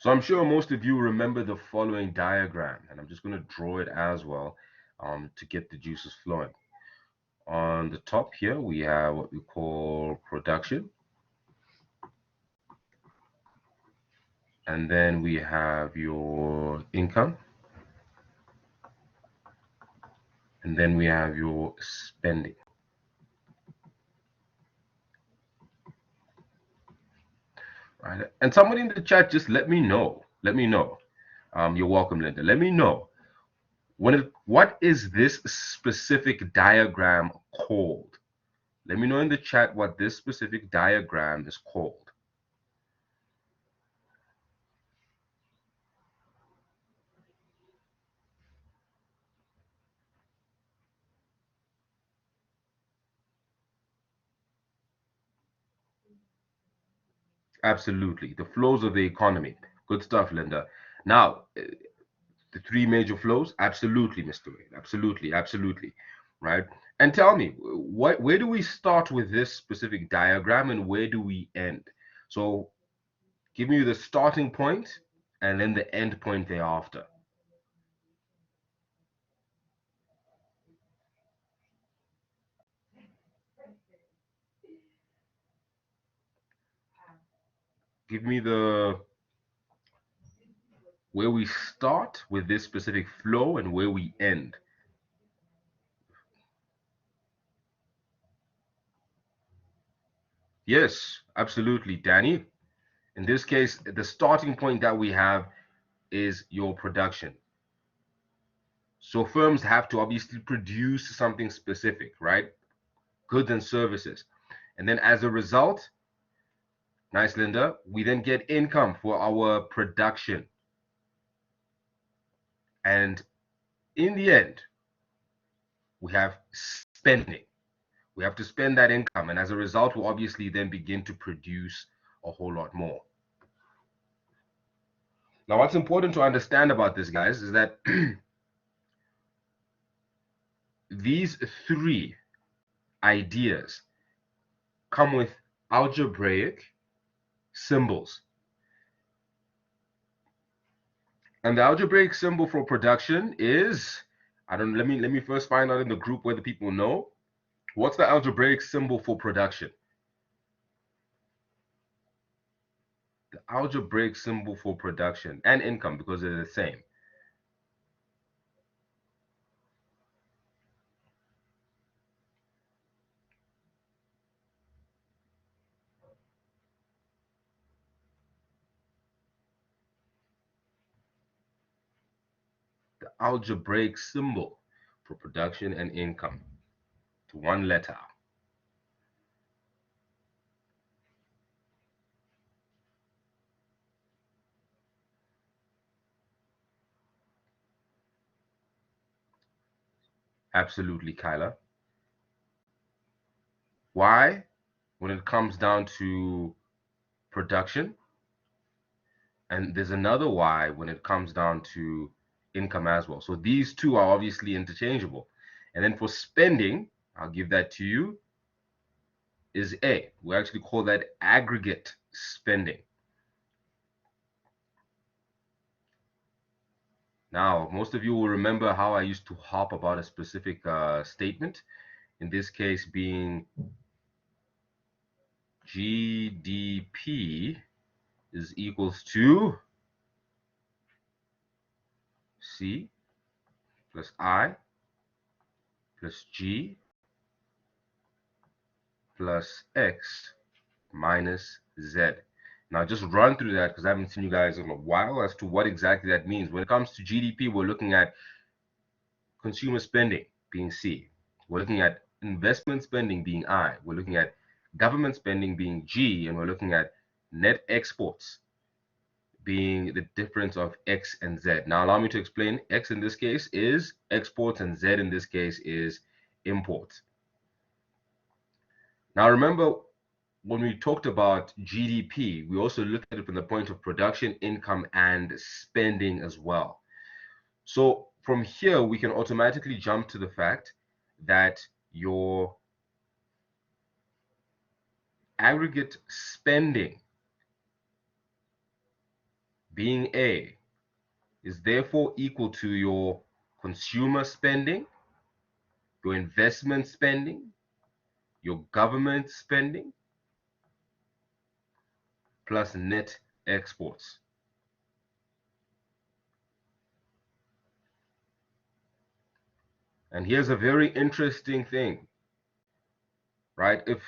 So I'm sure most of you remember the following diagram, and I'm just going to draw it as well to get the juices flowing. On the top here, we have what we call production. And then we have your income. And then we have your spending. Right? And somebody in the chat, just let me know. Let me know. You're welcome, Linda. Let me know. What is this specific diagram called? Let me know in the chat what this specific diagram is called. Absolutely. The flows of the economy. Good stuff, Linda. Now, the three major flows? Absolutely, Mr. Wade. Absolutely, absolutely. Right? And tell me, where do we start with this specific diagram and where do we end? So give me the starting point and then the end point thereafter. Give me where we start with this specific flow and where we end. Yes, absolutely, Danny. In this case, the starting point that we have is your production. So firms have to obviously produce something specific, right? Goods and services. And then as a result, nice, Linda, we then get income for our production. And in the end, we have spending. We have to spend that income. And as a result, we'll obviously then begin to produce a whole lot more. Now, what's important to understand about this, guys, is that these three ideas come with algebraic symbols. And the algebraic symbol for production is, let me first find out in the group whether people know. What's the algebraic symbol for production? The algebraic symbol for production and income, because they're the same. The algebraic symbol for production and income, to one letter. Absolutely, Kyla. Why? When it comes down to production, and there's another why when it comes down to income as well. So these two are obviously interchangeable. And then for spending, I'll give that to you, is A. We actually call that aggregate spending. Now, most of you will remember how I used to harp about a specific statement, in this case being GDP is equals to C plus I plus G plus X minus Z. Now just run through that because I haven't seen you guys in a while as to what exactly that means. When it comes to GDP, we're looking at consumer spending being C. We're looking at investment spending being I. We're looking at government spending being G, and we're looking at net exports being the difference of X and Z. Now allow me to explain. X in this case is exports and Z in this case is imports. Now remember, when we talked about GDP, we also looked at it from the point of production, income, and spending as well. So from here, we can automatically jump to the fact that your aggregate spending being A, is therefore equal to your consumer spending, your investment spending, your government spending, plus net exports. And here's a very interesting thing, right? If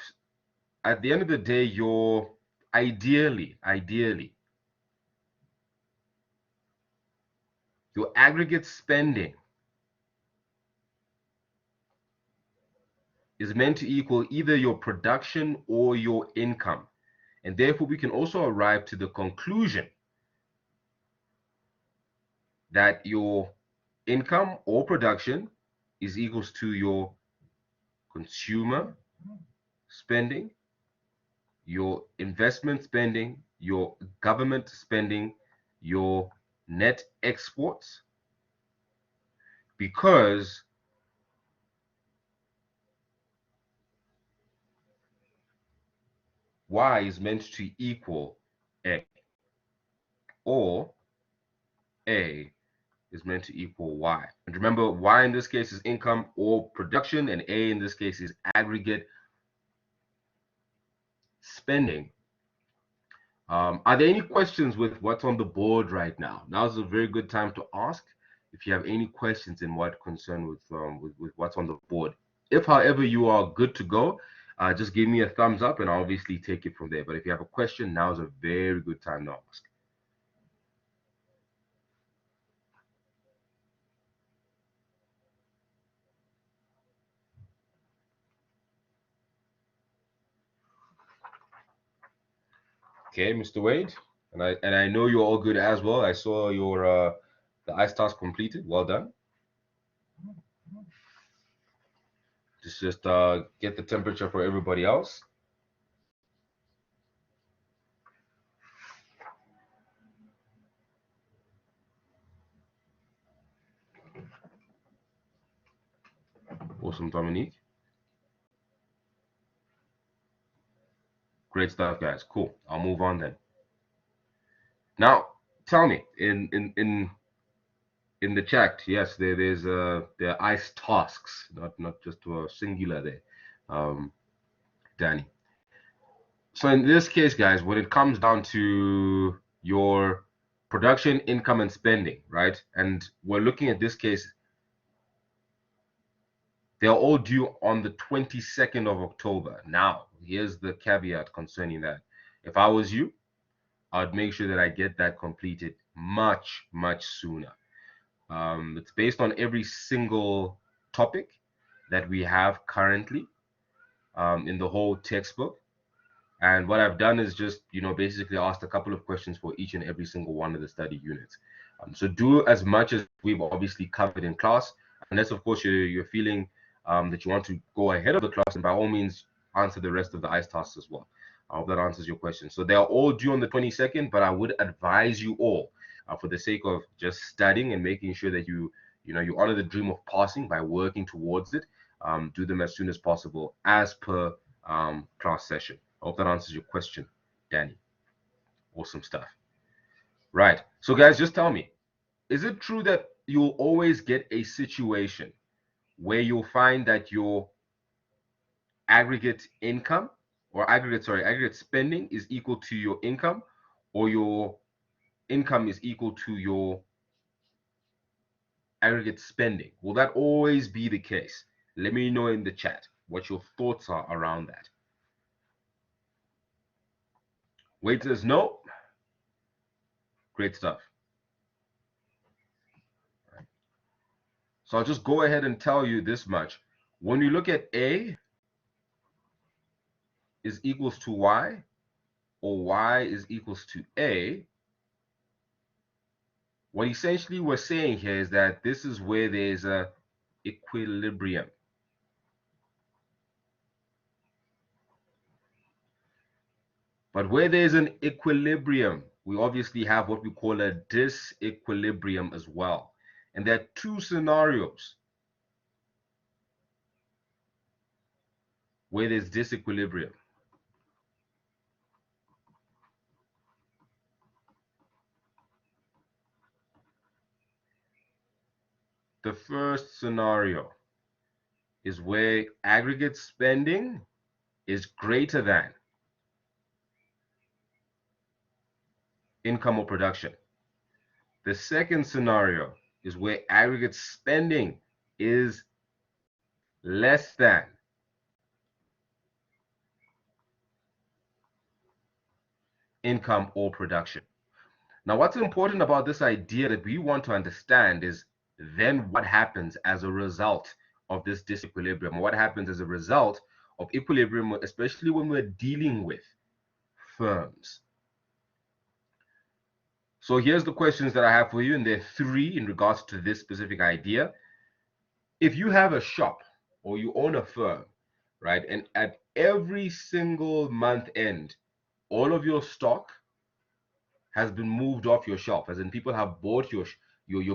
at the end of the day, your ideally, your aggregate spending is meant to equal either your production or your income. And therefore, we can also arrive to the conclusion that your income or production is equals to your consumer spending, your investment spending, your government spending, your net exports, because Y is meant to equal A, or A is meant to equal Y. And remember, Y in this case is income or production, and A in this case is aggregate spending. Are there any questions with what's on the board right now? Now's a very good time to ask if you have any questions in what concern with what's on the board. If, however, you are good to go, just give me a thumbs up and I'll obviously take it from there. But if you have a question, now's a very good time to ask. Okay, Mr. Wade, and I know you're all good as well. I saw your the ice task completed. Well done. Just get the temperature for everybody else. Awesome, Dominique. Great stuff, guys. Cool. I'll move on then. Now, tell me in the chat. Yes, there's there are ice tasks, not just to a singular there, Danny. So in this case, guys, when it comes down to your production, income, and spending, right? And we're looking at this case, they're all due on the 22nd of October. Now, here's the caveat concerning that. If I was you, I'd make sure that I get that completed much, much sooner. It's based on every single topic that we have currently in the whole textbook. And what I've done is just, basically asked a couple of questions for each and every single one of the study units. So do as much as we've obviously covered in class, unless, of course, you're feeling that you want to go ahead of the class, and by all means, answer the rest of the ice tasks as well. I hope that answers your question. So they are all due on the 22nd, but I would advise you all, for the sake of just studying and making sure that you honor the dream of passing by working towards it, do them as soon as possible as per class session. I hope that answers your question, Danny. Awesome stuff. Right. So, guys, just tell me, is it true that you'll always get a situation where you'll find that your aggregate income or aggregate spending is equal to your income, or your income is equal to your aggregate spending? Will that always be the case? Let me know in the chat what your thoughts are around that. Wait says no. Great stuff. So I'll just go ahead and tell you this much. When you look at A is equals to Y, or Y is equals to A, what essentially we're saying here is that this is where there's a equilibrium. But where there's an equilibrium, we obviously have what we call a disequilibrium as well. And there are two scenarios where there's disequilibrium. The first scenario is where aggregate spending is greater than income or production. The second scenario is where aggregate spending is less than income or production. Now, what's important about this idea that we want to understand is then what happens as a result of this disequilibrium, what happens as a result of equilibrium, especially when we're dealing with firms. So here's the questions that I have for you, and there are three in regards to this specific idea. If you have a shop or you own a firm, right, and at every single month end, all of your stock has been moved off your shelf, as in people have bought your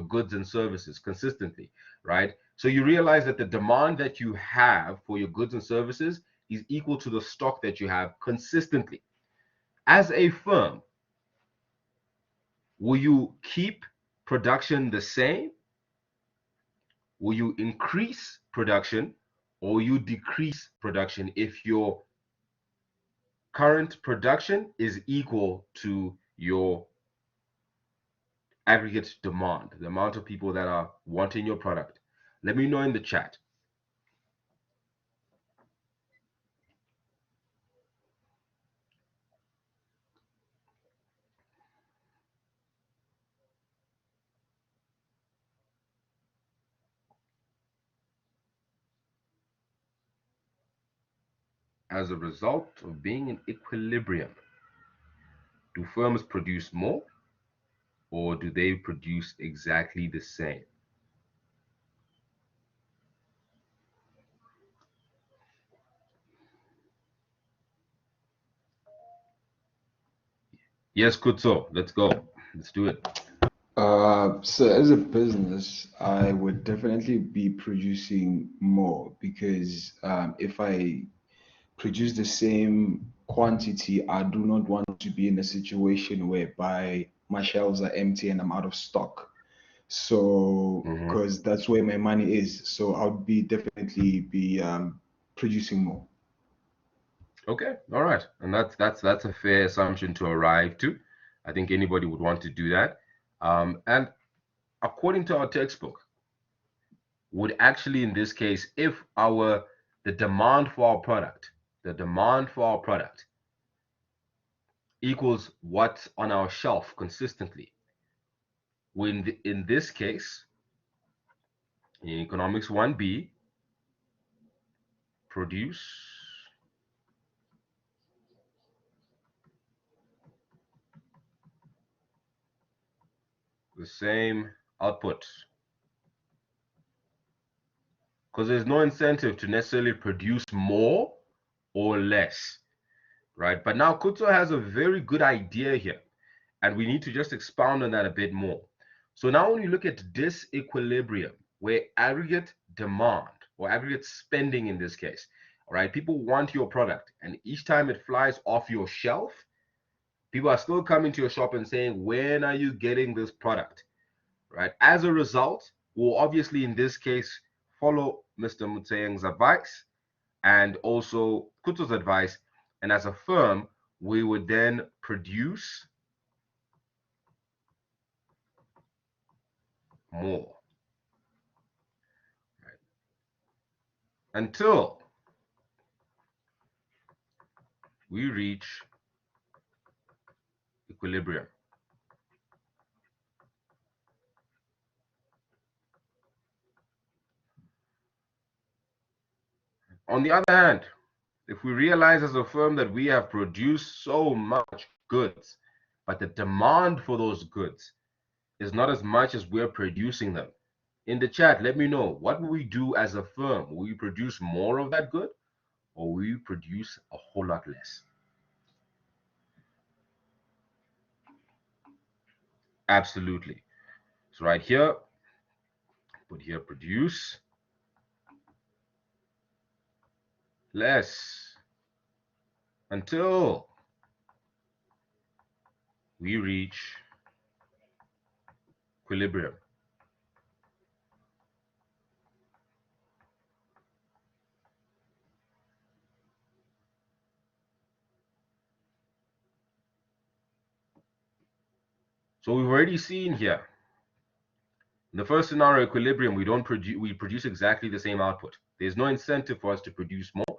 goods and services consistently, right? So you realize that the demand that you have for your goods and services is equal to the stock that you have consistently. As a firm, will you keep production the same? Will you increase production, or will you decrease production if your current production is equal to your aggregate demand, the amount of people that are wanting your product? Let me know in the chat. As a result of being in equilibrium, do firms produce more, or do they produce exactly the same? Yes, Kutso, let's go. Let's do it. So as a business, I would definitely be producing more because if I produce the same quantity, I do not want to be in a situation whereby my shelves are empty and I'm out of stock. So, because that's where my money is. So I would be definitely be producing more. Okay, all right, and that's a fair assumption to arrive to. I think anybody would want to do that. And according to our textbook, would actually in this case, if the demand for our product, the demand for our product equals what's on our shelf consistently, when in this case, in economics 1b, produce the same output, because there's no incentive to necessarily produce more or less, right? But now Kutso has a very good idea here, and we need to just expound on that a bit more. So now when you look at disequilibrium, where aggregate demand or aggregate spending in this case, all right, people want your product, and each time it flies off your shelf, people are still coming to your shop and saying, when are you getting this product, right? As a result, we'll obviously in this case follow Mr. Mutseyang's advice and also Kuto's advice, and as a firm, we would then produce more, right? Until we reach equilibrium. On the other hand, if we realize as a firm that we have produced so much goods, but the demand for those goods is not as much as we're producing them, in the chat, let me know, what will we do as a firm? Will we produce more of that good, or will we produce a whole lot less? Absolutely. So right here, put here produce less until we reach equilibrium. So we've already seen here, in the first scenario, equilibrium, we produce exactly the same output. There's no incentive for us to produce more,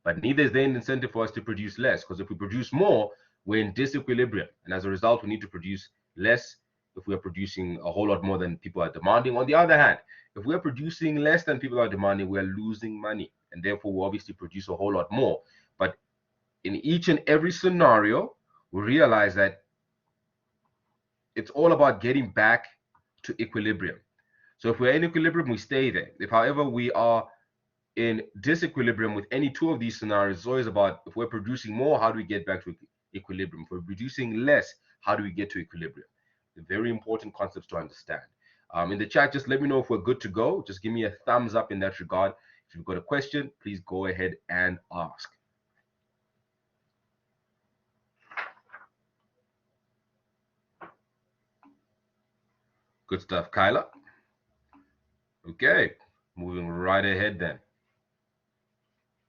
but neither is there an incentive for us to produce less, because if we produce more, we're in disequilibrium, and as a result, we need to produce less if we are producing a whole lot more than people are demanding. On the other hand, if we are producing less than people are demanding, we are losing money, and therefore we obviously produce a whole lot more. But in each and every scenario, we realize that it's all about getting back to equilibrium. So if we're in equilibrium, we stay there. If, however, we are in disequilibrium with any two of these scenarios, it's always about, if we're producing more, how do we get back to equilibrium? If we're producing less, how do we get to equilibrium? Very important concepts to understand. In the chat, just let me know if we're good to go. Just give me a thumbs up in that regard. If you've got a question, please go ahead and ask. Good stuff, Kyla. Okay, moving right ahead then.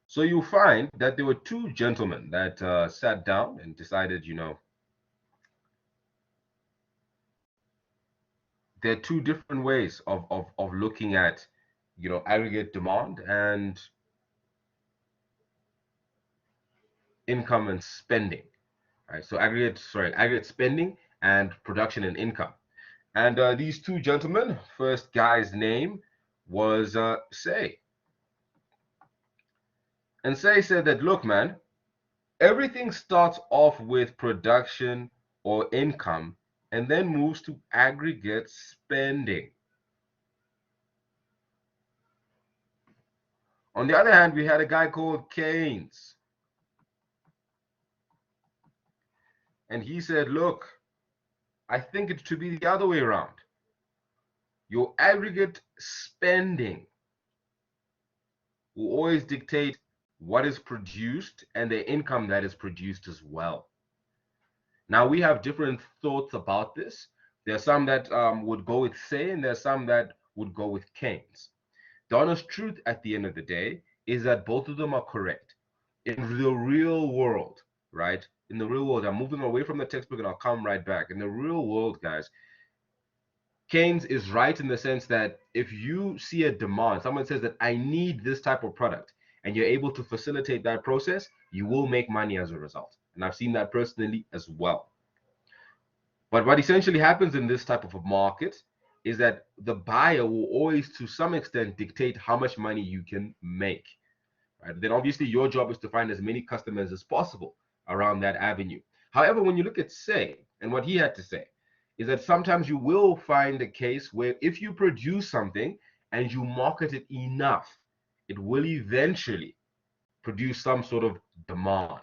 So you'll find that there were two gentlemen that sat down and decided, there are two different ways of looking at, aggregate demand and income and spending. Right? So aggregate spending and production and income. And these two gentlemen, first guy's name was Say. And Say said that, look, man, everything starts off with production or income and then moves to aggregate spending. On the other hand, we had a guy called Keynes. And he said, look, I think it should be the other way around. Your aggregate spending will always dictate what is produced and the income that is produced as well. Now, we have different thoughts about this. There are some that would go with Say, and there are some that would go with Keynes. The honest truth at the end of the day is that both of them are correct. In the real world, right? In the real world, I'm moving away from the textbook and I'll come right back. In the real world, guys, Keynes is right in the sense that if you see a demand, someone says that I need this type of product, and you're able to facilitate that process, you will make money as a result. And I've seen that personally as well. But what essentially happens in this type of a market is that the buyer will always, to some extent, dictate how much money you can make. Right? Then obviously your job is to find as many customers as possible around that avenue. However, when you look at Say, and what he had to say, is that sometimes you will find a case where if you produce something and you market it enough, it will eventually produce some sort of demand.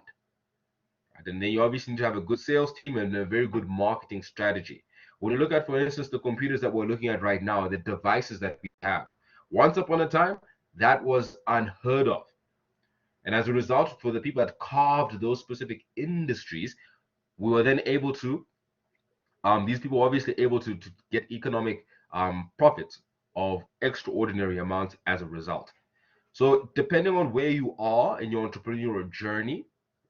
And then you obviously need to have a good sales team and a very good marketing strategy. When you look at, for instance, the computers that we're looking at right now, the devices that we have, once upon a time, that was unheard of. And as a result, for the people that carved those specific industries, we were then able to, these people were obviously able to get economic profits of extraordinary amounts as a result. So depending on where you are in your entrepreneurial journey,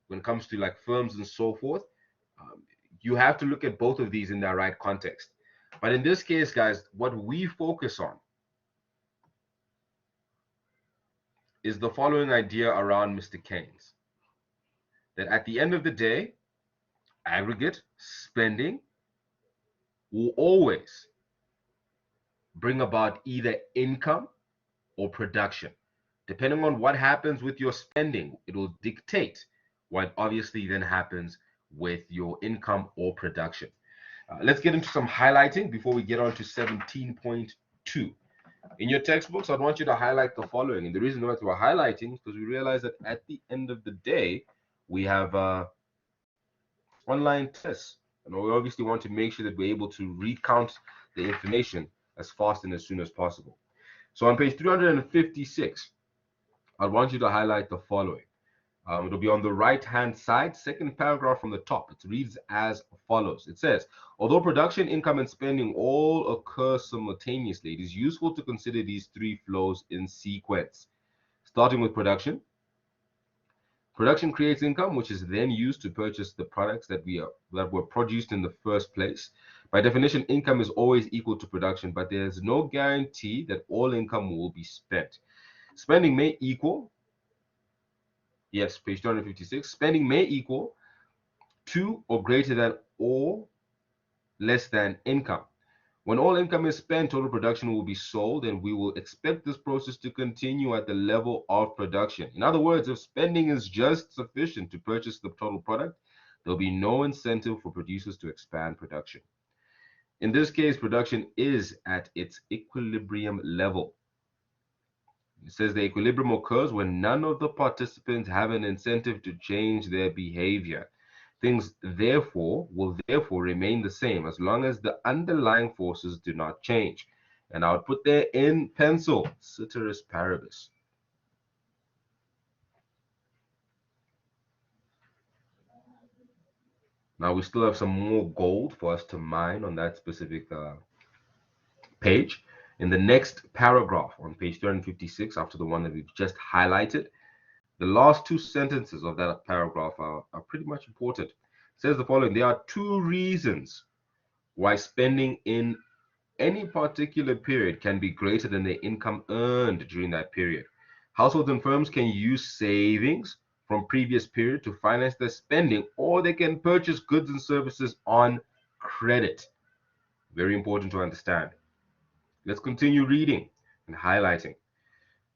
when it comes to like firms and so forth, you have to look at both of these in their right context. But in this case, guys, what we focus on is the following idea around Mr. Keynes. That at the end of the day, aggregate spending will always bring about either income or production. Depending on what happens with your spending, it will dictate what obviously then happens with your income or production. Let's get into some highlighting before we get on to 17.2. In your textbooks, I'd want you to highlight the following. And the reason why we're highlighting is because we realize that at the end of the day, we have online tests. And we obviously want to make sure that we're able to recount the information as fast and as soon as possible. So on page 356, I want you to highlight the following. It'll be on the right-hand side, second paragraph from the top. It reads as follows. It says, although production, income, and spending all occur simultaneously, it is useful to consider these three flows in sequence. Starting with production. Production creates income, which is then used to purchase the products that were produced in the first place. By definition, income is always equal to production, but there's no guarantee that all income will be spent. Spending may equal, yes, page 256, spending may equal to or greater than or less than income. When all income is spent, total production will be sold, and we will expect this process to continue at the level of production. In other words, if spending is just sufficient to purchase the total product, there'll be no incentive for producers to expand production. In this case, production is at its equilibrium level. It says the equilibrium occurs when none of the participants have an incentive to change their behavior. Things will therefore remain the same as long as the underlying forces do not change. And I would put there in pencil, ceteris paribus. Now we still have some more gold for us to mine on that specific page. In the next paragraph on page 256, after the one that we've just highlighted, the last two sentences of that paragraph are pretty much important. It says the following: there are two reasons why spending in any particular period can be greater than the income earned during that period. Households and firms can use savings from previous period to finance their spending, or they can purchase goods and services on credit. Very important to understand. Let's continue reading and highlighting.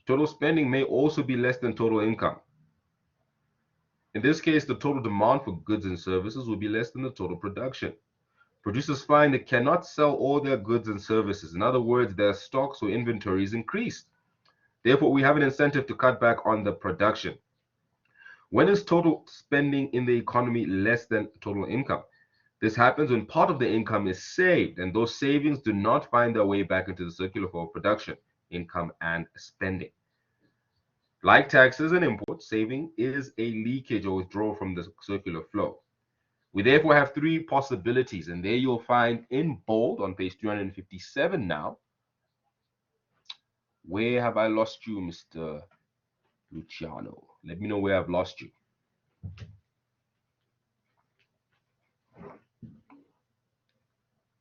Total spending may also be less than total income. In this case, the total demand for goods and services will be less than the total production. Producers find they cannot sell all their goods and services. In other words, their stocks or inventories increased. Therefore, we have an incentive to cut back on the production. When is total spending in the economy less than total income? This happens when part of the income is saved, and those savings do not find their way back into the circular flow of production, income, and spending. Like taxes and imports, saving is a leakage or withdrawal from the circular flow. We therefore have three possibilities, and there you'll find in bold on page 357 now. Where have I lost you, Mr. Luciano? Let me know where I've lost you.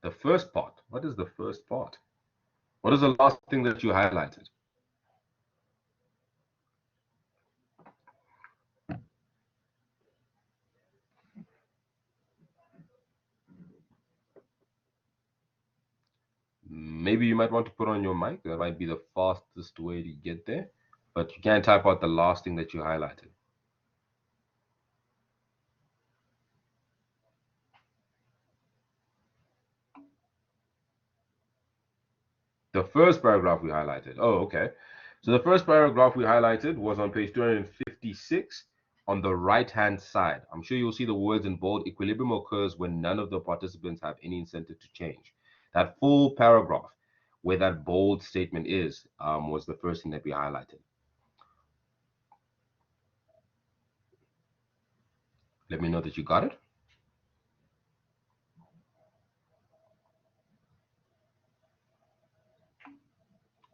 The first part. What is the first part? What is the last thing that you highlighted? Maybe you might want to put on your mic. That might be the fastest way to get there. But you can't type out the last thing that you highlighted. The first paragraph we highlighted. Oh, okay. So the first paragraph we highlighted was on page 256 on the right-hand side. I'm sure you'll see the words in bold. Equilibrium occurs when none of the participants have any incentive to change. That full paragraph where that bold statement is was the first thing that we highlighted. Let me know that you got it.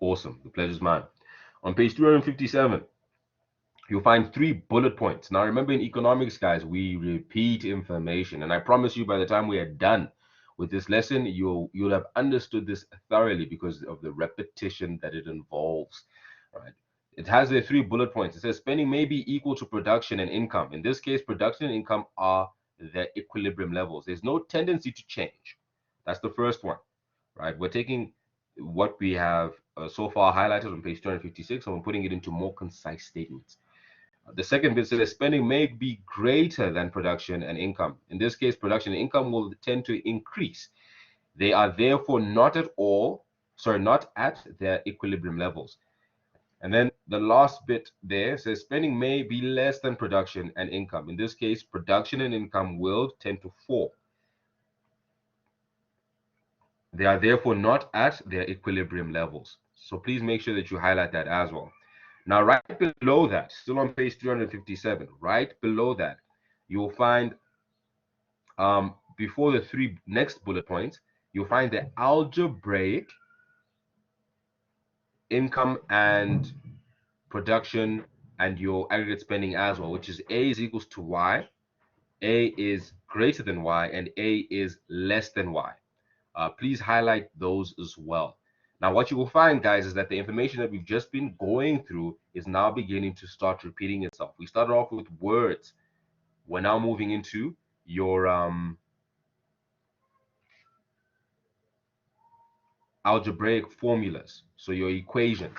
Awesome. The pleasure's mine. On page 357, you'll find 3 bullet points. Now, remember in economics, guys, we repeat information. And I promise you, by the time we are done with this lesson, you'll have understood this thoroughly because of the repetition that it involves. All right. It has the 3 bullet points. It says spending may be equal to production and income. In this case, production and income are the equilibrium levels. There's no tendency to change. That's the first one, right? We're taking what we have so far highlighted on page 256 and we're putting it into more concise statements. The second bit says spending may be greater than production and income. In this case, production and income will tend to increase. They are therefore not at their equilibrium levels. And then the last bit there says spending may be less than production and income. In this case, production and income will tend to fall. They are therefore not at their equilibrium levels. So please make sure that you highlight that as well. Now, right below that, still on page 357, right below that, you'll find, before the 3 next bullet points, you'll find the algebraic income and production and your aggregate spending as well, which is A is equals to Y, A is greater than Y, and A is less than Y. Please highlight those as well. Now, what you will find, guys, is that the information that we've just been going through is now beginning to start repeating itself. We started off with words. We're now moving into your algebraic formulas, so your equations.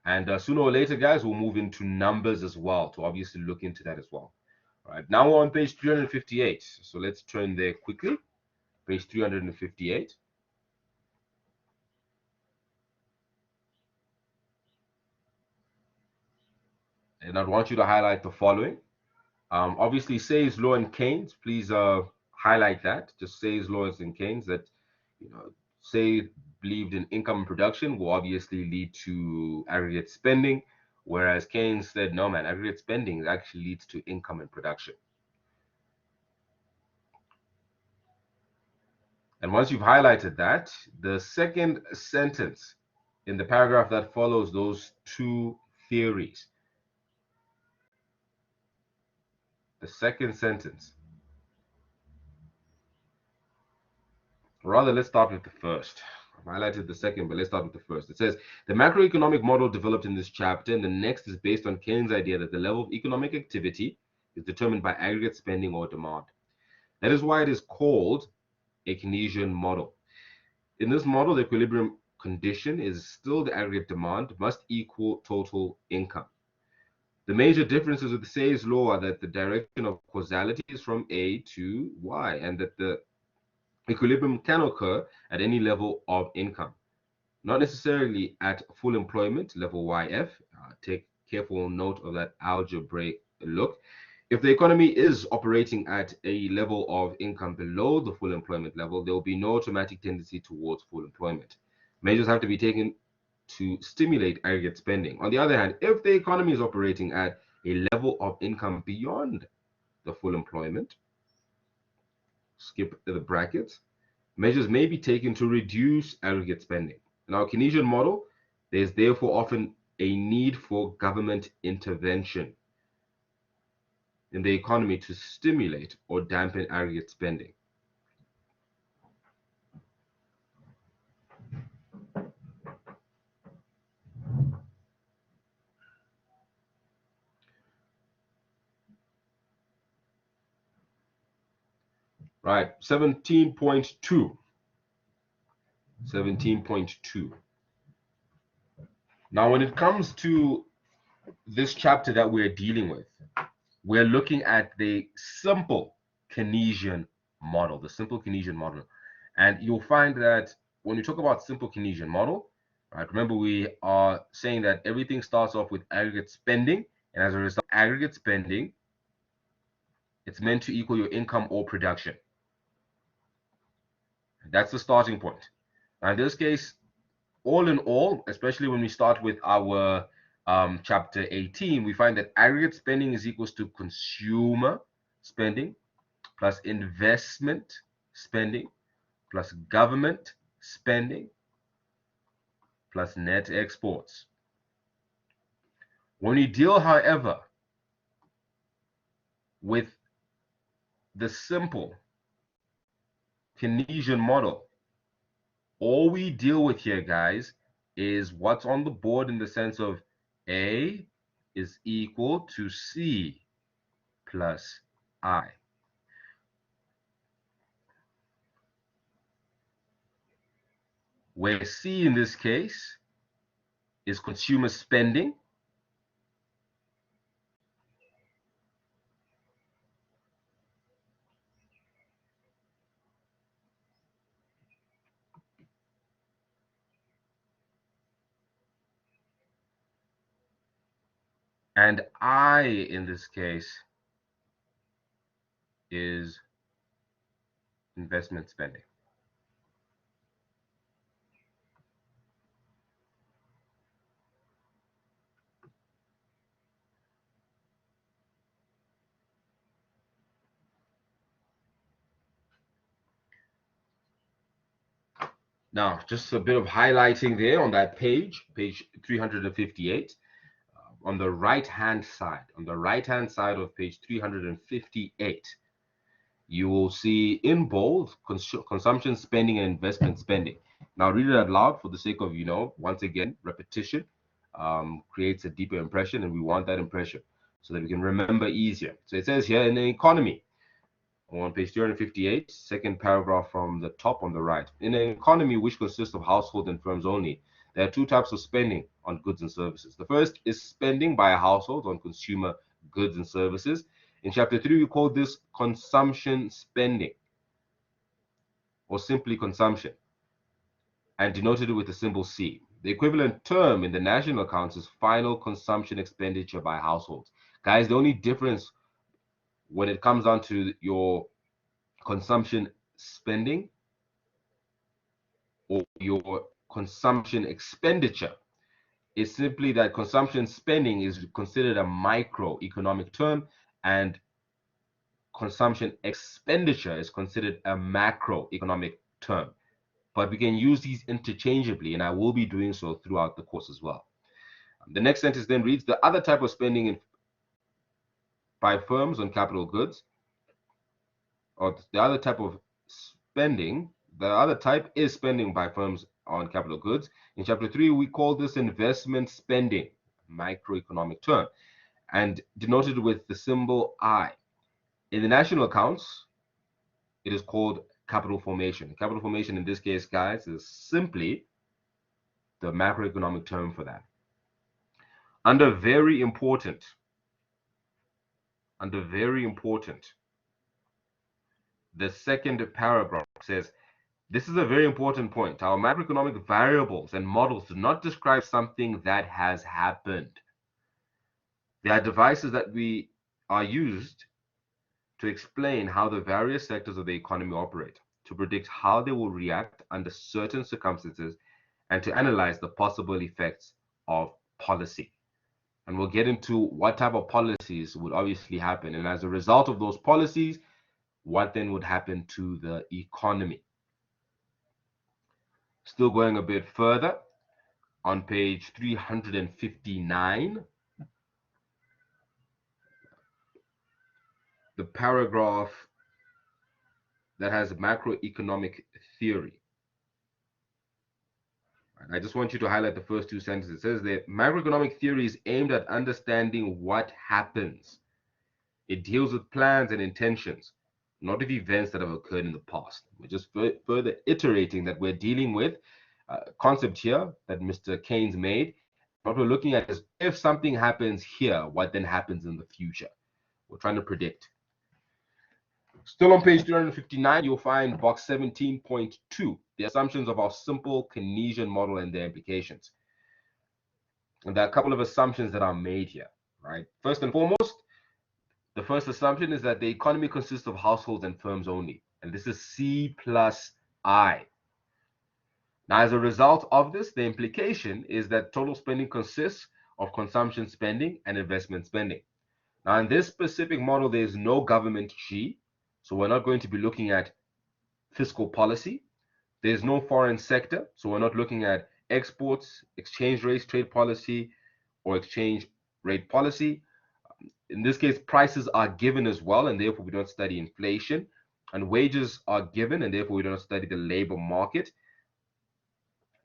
And sooner or later, guys, we'll move into numbers as well to obviously look into that as well. All right, now we're on page 358. So let's turn there quickly. Page 358. And I'd want you to highlight the following. Obviously, Say's law and Keynes, please highlight that. Just Say's laws and Keynes that, Say believed in income and production will obviously lead to aggregate spending, whereas Keynes said, no, man, aggregate spending actually leads to income and production. And once you've highlighted that, the second sentence in the paragraph that follows those two theories, the second sentence, rather, let's start with the first. I've highlighted the second, but let's start with the first. It says, the macroeconomic model developed in this chapter and the next is based on Keynes' idea that the level of economic activity is determined by aggregate spending or demand. That is why it is called a Keynesian model. In this model, the equilibrium condition is still the aggregate demand must equal total income. The major differences with Say's law are that the direction of causality is from A to Y, and that the equilibrium can occur at any level of income, not necessarily at full employment, level YF. Take careful note of that algebraic look. If the economy is operating at a level of income below the full employment level, there will be no automatic tendency towards full employment. Measures have to be taken to stimulate aggregate spending. On the other hand, if the economy is operating at a level of income beyond the full employment, skip the brackets, measures may be taken to reduce aggregate spending. In our Keynesian model, there is therefore often a need for government intervention in the economy to stimulate or dampen aggregate spending. Right, 17.2. 17.2. Now, when it comes to this chapter that we're dealing with, we're looking at the simple Keynesian model, the simple Keynesian model. And you'll find that when you talk about simple Keynesian model, right, remember we are saying that everything starts off with aggregate spending, and as a result of aggregate spending, it's meant to equal your income or production. That's the starting point. Now, in this case, all in all, especially when we start with our chapter 18, we find that aggregate spending is equals to consumer spending plus investment spending plus government spending plus net exports. When we deal, however, with the simple Keynesian model, all we deal with here, guys, is what's on the board in the sense of A is equal to C plus I. Where C in this case is consumer spending, and I in this case is investment spending. Now, just a bit of highlighting there on that page 358. on the right-hand side, of page 358, you will see in bold consumption spending and investment spending. Now, I'll read it out loud for the sake of, once again, repetition creates a deeper impression, and we want that impression so that we can remember easier. So it says here, in the economy, on page 358, second paragraph from the top on the right. In an economy which consists of households and firms only, there are two types of spending on goods and services. The first is spending by a household on consumer goods and services. In chapter 3, we call this consumption spending, or simply consumption, and denoted with the symbol C. The equivalent term in the national accounts is final consumption expenditure by households. Guys, the only difference when it comes down to your consumption spending or your consumption expenditure is simply that consumption spending is considered a microeconomic term, and consumption expenditure is considered a macroeconomic term. But we can use these interchangeably, and I will be doing so throughout the course as well. The next sentence then reads, the other type of spending by firms on capital goods, or the other type of spending, the other type is spending by firms on capital goods. In chapter 3, we call this investment spending, microeconomic term, and denoted with the symbol I. In the national accounts, it is called capital formation. Capital formation in this case, guys, is simply the macroeconomic term for that. Under very important, the second paragraph says, this is a very important point. Our macroeconomic variables and models do not describe something that has happened. They are devices that we are used to explain how the various sectors of the economy operate, to predict how they will react under certain circumstances, and to analyze the possible effects of policy. And we'll get into what type of policies would obviously happen, and as a result of those policies, what then would happen to the economy. Still going a bit further, on page 359, the paragraph that has macroeconomic theory. I just want you to highlight the first two sentences. It says that macroeconomic theory is aimed at understanding what happens. It deals with plans and intentions, not with events that have occurred in the past. We're just further iterating that we're dealing with a concept here that Mr. Keynes made. What we're looking at is, if something happens here, what then happens in the future? We're trying to predict. Still on page 359, you'll find box 17.2, the assumptions of our simple Keynesian model and their implications. And there are a couple of assumptions that are made here, right? First and foremost, the first assumption is that the economy consists of households and firms only, and this is C plus I. Now, as a result of this, the implication is that total spending consists of consumption spending and investment spending. Now, in this specific model, there is no government G, so we're not going to be looking at fiscal policy. There's no foreign sector, so we're not looking at exports, exchange rates, trade policy, or exchange rate policy. In this case, prices are given as well, and therefore we don't study inflation. And wages are given, and therefore we don't study the labor market.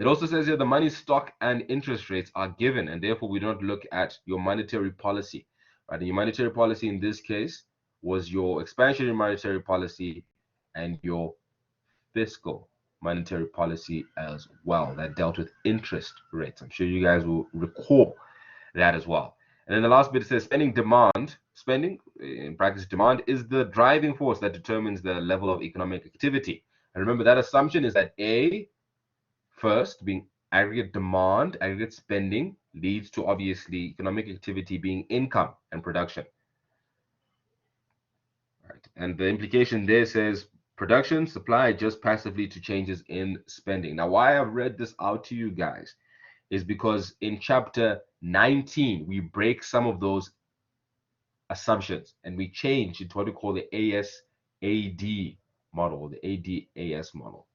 It also says here the money stock and interest rates are given, and therefore we don't look at your monetary policy. Right? And your monetary policy in this case was your expansionary monetary policy and your fiscal monetary policy as well, that dealt with interest rates. I'm sure you guys will recall that as well. And then the last bit, it says spending in practice demand, is the driving force that determines the level of economic activity. And remember, that assumption is that A, first, being aggregate demand, aggregate spending, leads to obviously economic activity being income and production. Right. And the implication there says production, supply adjust passively to changes in spending. Now, why I've read this out to you guys is because in chapter 19, we break some of those assumptions and we change into what we call the ASAD model, the ADAS model,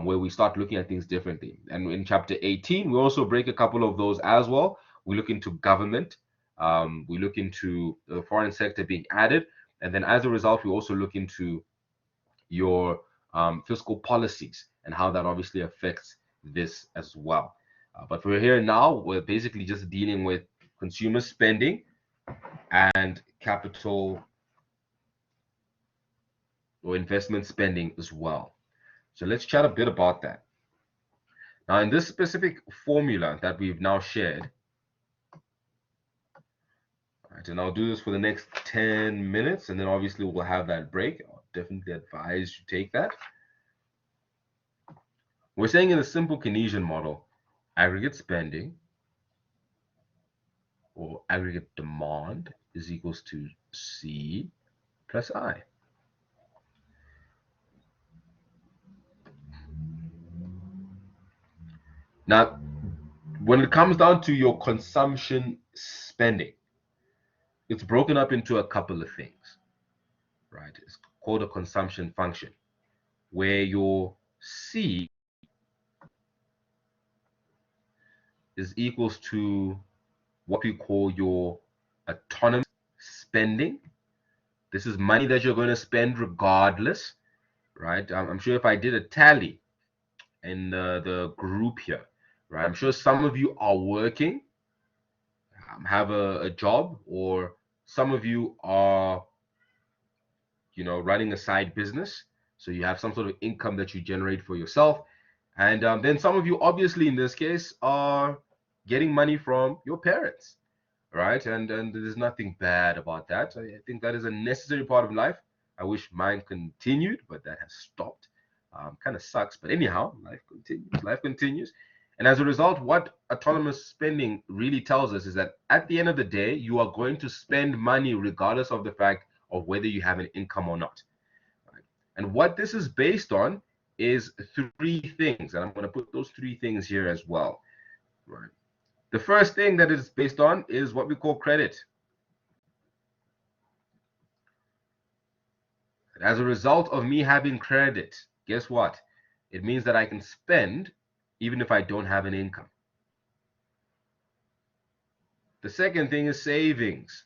where we start looking at things differently. And in chapter 18, we also break a couple of those as well, we look into government, we look into the foreign sector being added, and then as a result, we also look into your fiscal policies and how that obviously affects this as well. But for here now, we're basically just dealing with consumer spending and capital or investment spending as well. So let's chat a bit about that. Now, in this specific formula that we've now shared, right, and I'll do this for the next 10 minutes, and then obviously we'll have that break. I'll definitely advise you take that. We're saying in the simple Keynesian model, aggregate spending or aggregate demand is equals to C plus I. Now, when it comes down to your consumption spending, it's broken up into a couple of things, right? It's called a consumption function, where your C is equals to what we call your autonomous spending. This is money that you're going to spend regardless, right? I'm sure if I did a tally in the group here, right, I'm sure some of you are working, have a job, or some of you are, running a side business. So you have some sort of income that you generate for yourself. And then some of you, obviously, in this case, are getting money from your parents, right? And there's nothing bad about that. I think that is a necessary part of life. I wish mine continued, but that has stopped. Kind of sucks, but anyhow, life continues. Life continues. And as a result, what autonomous spending really tells us is that at the end of the day, you are going to spend money regardless of the fact of whether you have an income or not. Right? And what this is based on is three things, and I'm going to put those three things here as well. Right. The first thing that is based on is what we call credit. As a result of me having credit, guess what? It means that I can spend even if I don't have an income. The second thing is savings.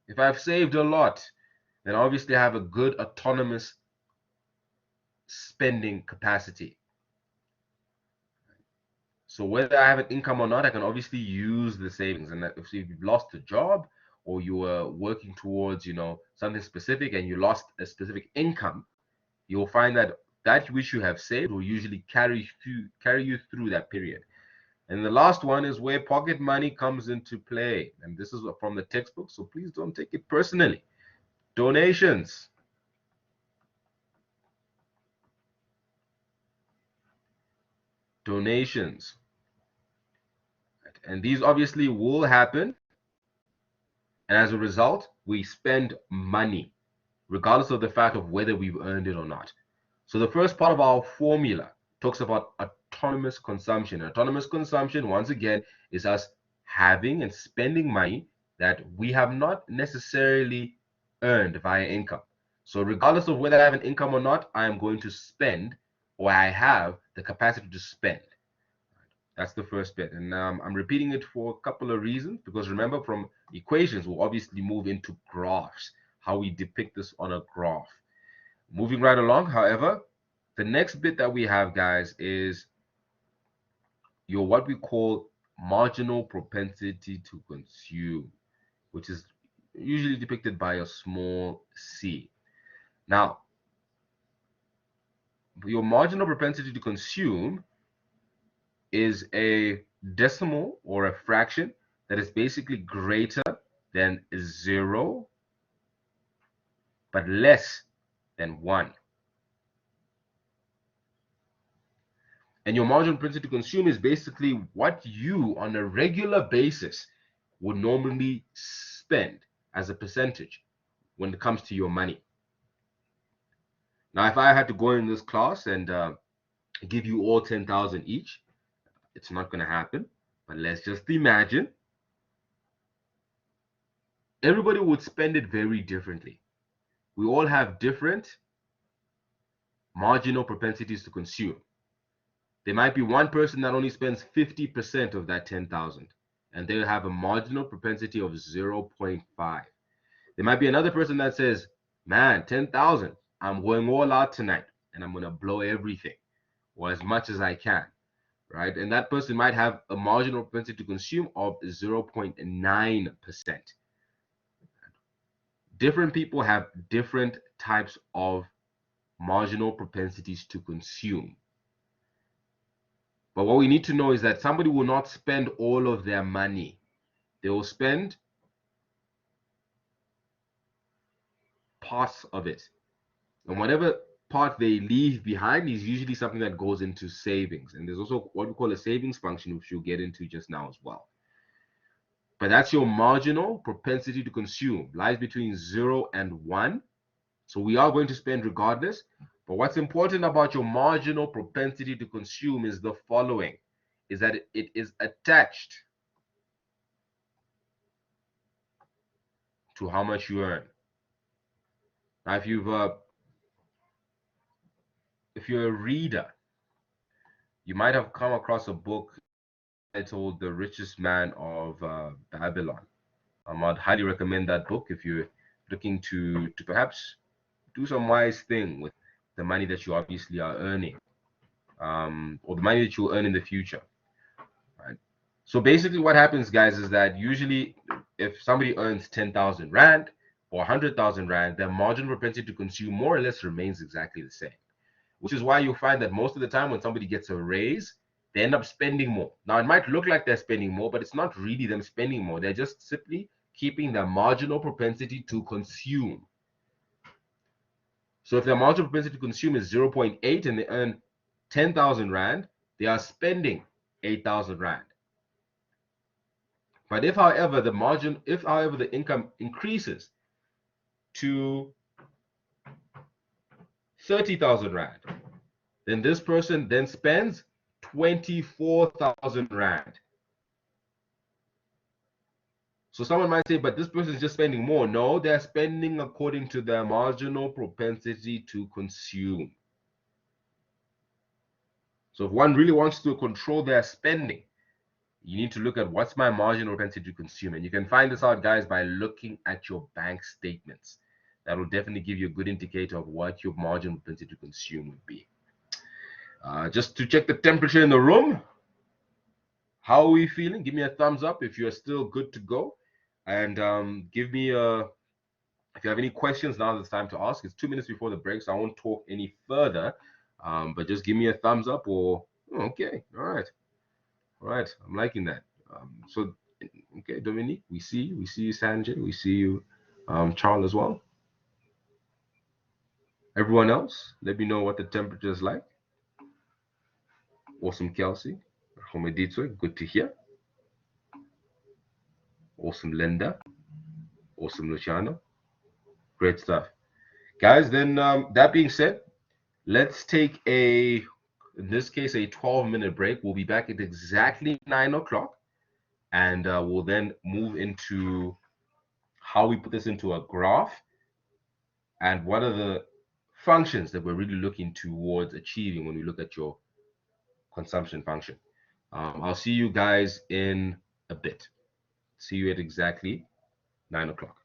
If I've saved a lot, then obviously I have a good autonomous spending capacity. So whether I have an income or not, I can obviously use the savings. And if you've lost a job or you were working towards, something specific and you lost a specific income, you'll find that that which you have saved will usually carry you through that period. And the last one is where pocket money comes into play. And this is from the textbook, so please don't take it personally. Donations. Donations. And these obviously will happen. And as a result, we spend money, regardless of the fact of whether we've earned it or not. So the first part of our formula talks about autonomous consumption. Autonomous consumption, once again, is us having and spending money that we have not necessarily earned via income. So regardless of whether I have an income or not, I am going to spend, or I have the capacity to spend. That's the first bit. And I'm repeating it for a couple of reasons, because remember, from equations, we'll obviously move into graphs, how we depict this on a graph. Moving right along, however, the next bit that we have, guys, is your what we call marginal propensity to consume, which is usually depicted by a small c. Now, your marginal propensity to consume is a decimal or a fraction that is basically greater than 0 but less than 1. And your marginal propensity to consume is basically what you on a regular basis would normally spend as a percentage when it comes to your money. Now, if I had to go in this class and give you all 10,000 each, it's not going to happen. But let's just imagine everybody would spend it very differently. We all have different marginal propensities to consume. There might be one person that only spends 50% of that 10,000, and they'll have a marginal propensity of 0.5. There might be another person that says, man, 10,000, I'm going all out tonight and I'm going to blow everything or as much as I can, right? And that person might have a marginal propensity to consume of 0.9%. Different people have different types of marginal propensities to consume. But what we need to know is that somebody will not spend all of their money. They will spend parts of it. And whatever part they leave behind is usually something that goes into savings. And there's also what we call a savings function, which you'll get into just now as well. But that's your marginal propensity to consume, lies between 0 and 1. So we are going to spend regardless. But what's important about your marginal propensity to consume is the following, is that it is attached to how much you earn. Now, if you're a reader, you might have come across a book titled The Richest Man of Babylon. I'd highly recommend that book if you're looking to perhaps do some wise thing with the money that you obviously are earning, or the money that you'll earn in the future. Right? So basically what happens, guys, is that usually if somebody earns 10,000 Rand or 100,000 Rand, their marginal propensity to consume more or less remains exactly the same, which is why you'll find that most of the time when somebody gets a raise, they end up spending more. Now, it might look like they're spending more, but it's not really them spending more. They're just simply keeping their marginal propensity to consume. So if their marginal propensity to consume is 0.8 and they earn 10,000 Rand, they are spending 8,000 Rand. But if, however, the income increases to 30,000 Rand, then this person then spends 24,000 Rand. So someone might say, but this person is just spending more. No, they're spending according to their marginal propensity to consume. So if one really wants to control their spending, you need to look at what's my marginal propensity to consume. And you can find this out, guys, by looking at your bank statements. That will definitely give you a good indicator of what your marginal propensity to consume would be. Just to check the temperature in the room. How are we feeling? Give me a thumbs up if you're still good to go. And give me if you have any questions, now it's time to ask. It's 2 minutes before the break, so I won't talk any further. But just give me a thumbs up or okay, all right. All right, I'm liking that. So okay, Dominique, we see you, Sanjay, we see you, Charles as well. Everyone else, let me know what the temperature is like. Awesome, Kelsey. Good to hear. Awesome, Linda. Awesome, Luciano. Great stuff. Guys, then that being said, let's take in this case, a 12-minute break. We'll be back at exactly 9 o'clock. And we'll then move into how we put this into a graph and what are the functions that we're really looking towards achieving when we look at your consumption function. I'll see you guys in a bit. See you at exactly 9 o'clock.